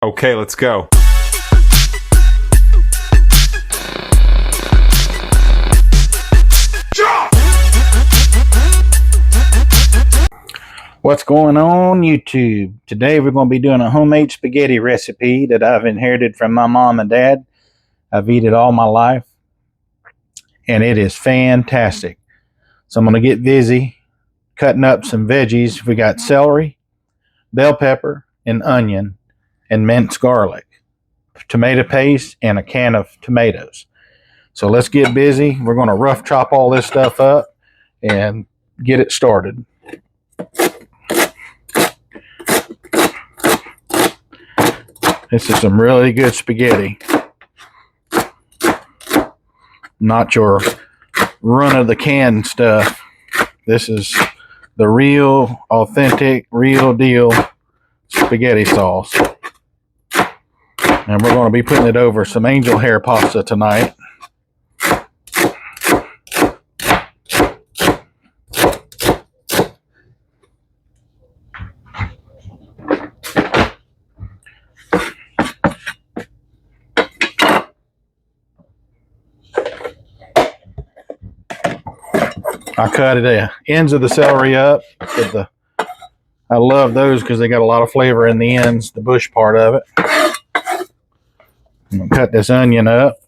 Okay, let's go. What's going on YouTube? Today we're going to be doing a homemade spaghetti recipe that I've inherited from my mom and dad. I've eaten it all my life and it is fantastic. So I'm going to get busy cutting up some veggies. We got celery, bell pepper, and onion, and minced garlic, tomato paste, and a can of tomatoes. So let's get busy. We're going to rough chop all this stuff up and get it started. This is some really good spaghetti. Not your run-of-the-can stuff. This is the real, authentic, real deal spaghetti sauce. And we're going to be putting it over some angel hair pasta tonight. I cut the ends of the celery up. I love those because they got a lot of flavor in the ends, the bush part of it. I'm going to cut this onion up.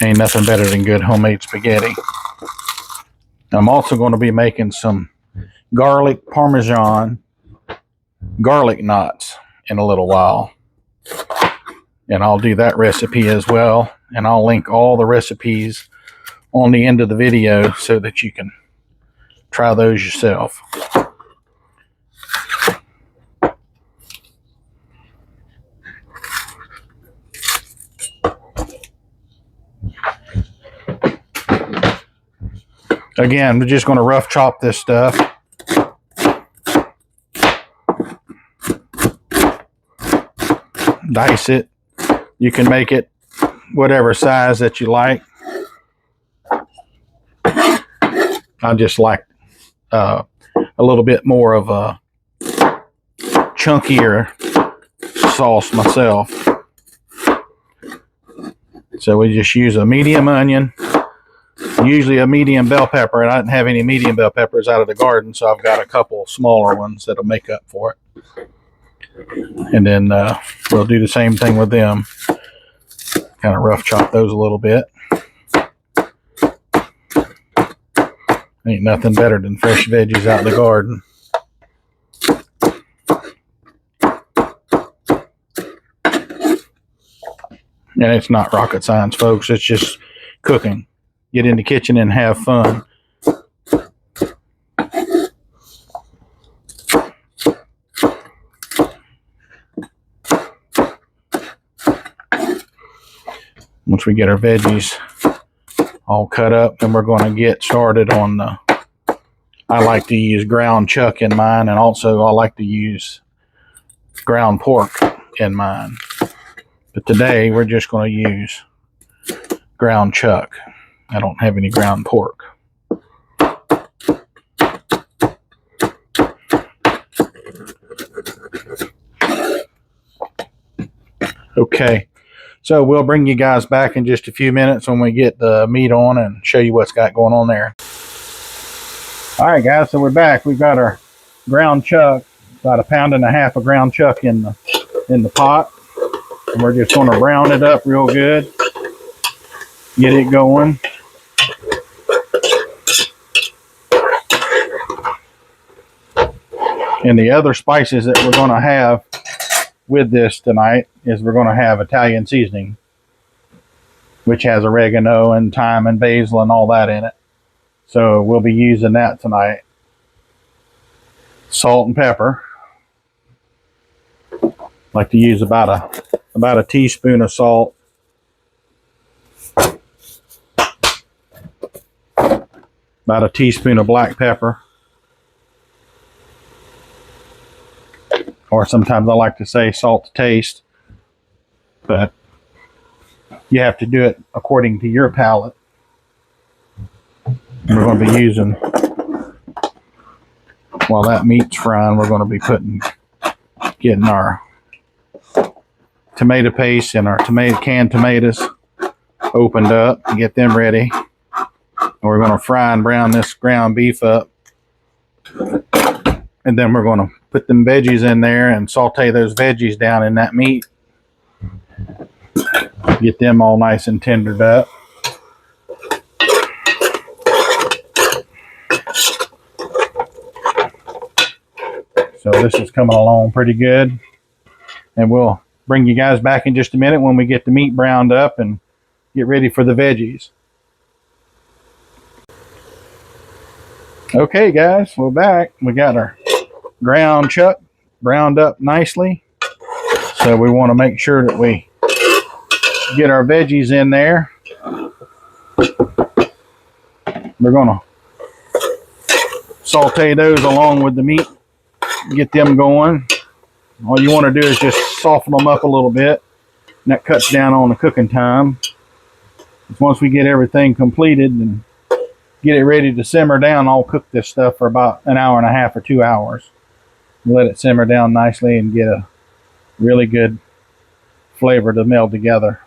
Ain't nothing better than good homemade spaghetti. I'm also going to be making some garlic parmesan garlic knots in a little while. And I'll do that recipe as well. And I'll link all the recipes on the end of the video so that you can try those yourself. Again, we're just going to rough chop this stuff. Dice it. You can make it whatever size that you like. I just like a little bit more of a chunkier sauce myself. So we just use a medium onion. Usually a medium bell pepper, and I didn't have any medium bell peppers out of the garden, so I've got a couple smaller ones that'll make up for it. And then we'll do the same thing with them. Kind of rough chop those a little bit. Ain't nothing better than fresh veggies out of the garden. And it's not rocket science, folks. It's just cooking. Get in the kitchen and have fun. Once we get our veggies all cut up, then we're going to get started on the, I like to use ground chuck in mine, and also I like to use ground pork in mine. But today we're just going to use ground chuck. I don't have any ground pork. Okay, so we'll bring you guys back in just a few minutes when we get the meat on and show you what's got going on there. All right, guys, so we're back. We've got our ground chuck, about 1.5 pounds of ground chuck in the pot, and we're just going to brown it up real good, get it going. And the other spices that we're going to have with this tonight is we're going to have Italian seasoning, which has oregano and thyme and basil and all that in it. So we'll be using that tonight. Salt and pepper. Like to use about a teaspoon of salt. About a teaspoon of black pepper. or sometimes I like to say salt to taste, but you have to do it according to your palate. We're going to be using, while that meat's frying, we're going to be getting our tomato paste and our canned tomatoes opened up and get them ready. And we're going to fry and brown this ground beef up. And then we're going to put them veggies in there and saute those veggies down in that meat. Get them all nice and tendered up. So this is coming along pretty good. And we'll bring you guys back in just a minute when we get the meat browned up and get ready for the veggies. Okay guys, we're back. We got our ground chuck browned up nicely. So we want to make sure that we get our veggies in there. We're going to saute those along with the meat, get them going. All you want to do is just soften them up a little bit, and that cuts down on the cooking time. Once we get everything completed and get it ready to simmer down, I'll cook this stuff for about an hour and a half or 2 hours. Let it simmer down nicely and get a really good flavor to meld together.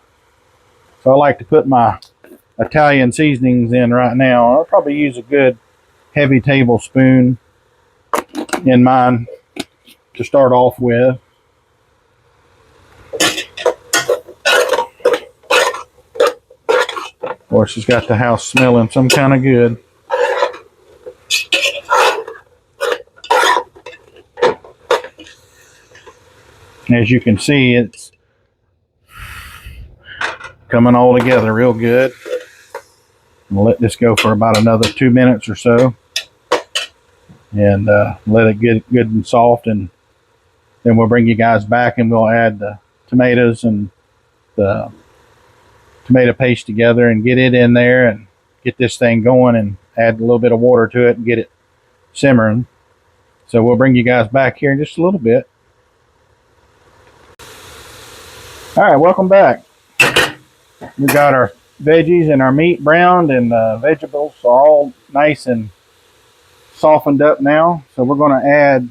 So I like to put my Italian seasonings in right now. I'll probably use a good heavy tablespoon in mine to start off with. Of course, it's got the house smelling some kind of good. As you can see, it's coming all together real good. We'll let this go for about another 2 minutes or so, and let it get good and soft, and then we'll bring you guys back and we'll add the tomatoes and the tomato paste together and get it in there and get this thing going and add a little bit of water to it and get it simmering. So we'll bring you guys back here in just a little bit. All right, welcome back. We got our veggies and our meat browned, and the vegetables are all nice and softened up now. So we're going to add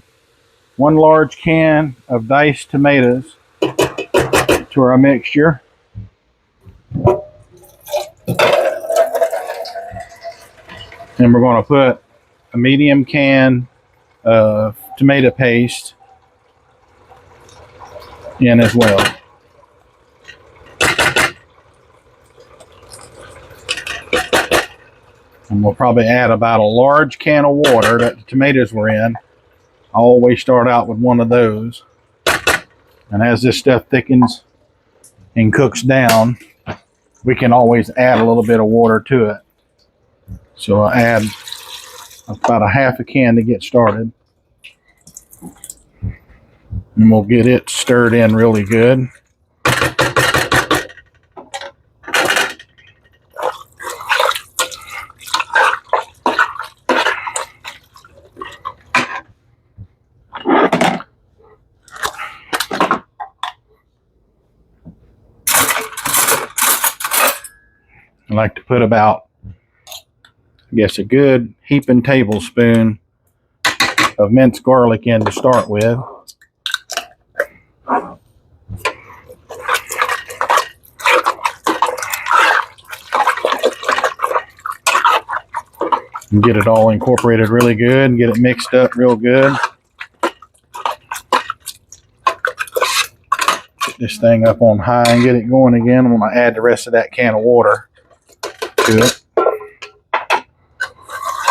1 large can of diced tomatoes to our mixture. And we're going to put a medium can of tomato paste in as well. And we'll probably add about a large can of water that the tomatoes were in. I always start out with one of those. And as this stuff thickens and cooks down, we can always add a little bit of water to it. So I'll add about a half a can to get started. And we'll get it stirred in really good. I like to put about, I guess, a good heaping tablespoon of minced garlic in to start with. And get it all incorporated really good and get it mixed up real good. Get this thing up on high and get it going again. I'm going to add the rest of that can of water to it.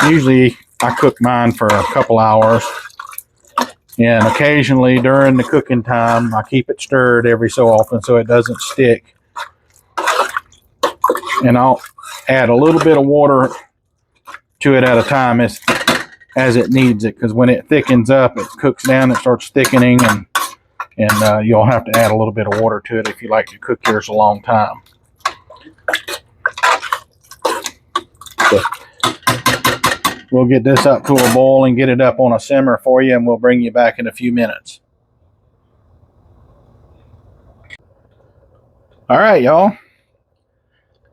Usually I cook mine for a couple hours, and occasionally during the cooking time I keep it stirred every so often so it doesn't stick. And I'll add a little bit of water to it at a time as it needs it, because when it thickens up, it cooks down, it starts thickening, and you'll have to add a little bit of water to it if you like to cook yours a long time. So we'll get this up to a boil and get it up on a simmer for you, and we'll bring you back in a few minutes. All right, y'all.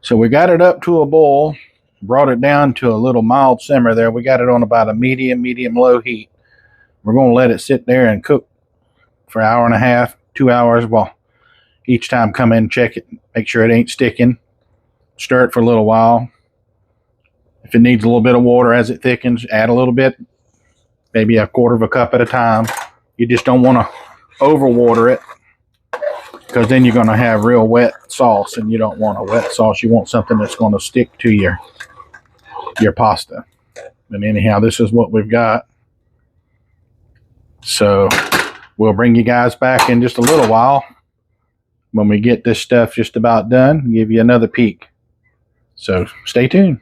So we got it up to a boil, brought it down to a little mild simmer there. We got it on about a medium low heat. We're going to let it sit there and cook for an hour and a half, 2 hours. Well, each time come in, check it, make sure it ain't sticking. Stir it for a little while. If it needs a little bit of water as it thickens, add a little bit, maybe a quarter of a cup at a time. You just don't want to overwater it, because then you're going to have real wet sauce, and you don't want a wet sauce. You want something that's going to stick to your pasta. And anyhow, this is what we've got. So we'll bring you guys back in just a little while when we get this stuff just about done, give you another peek. So stay tuned.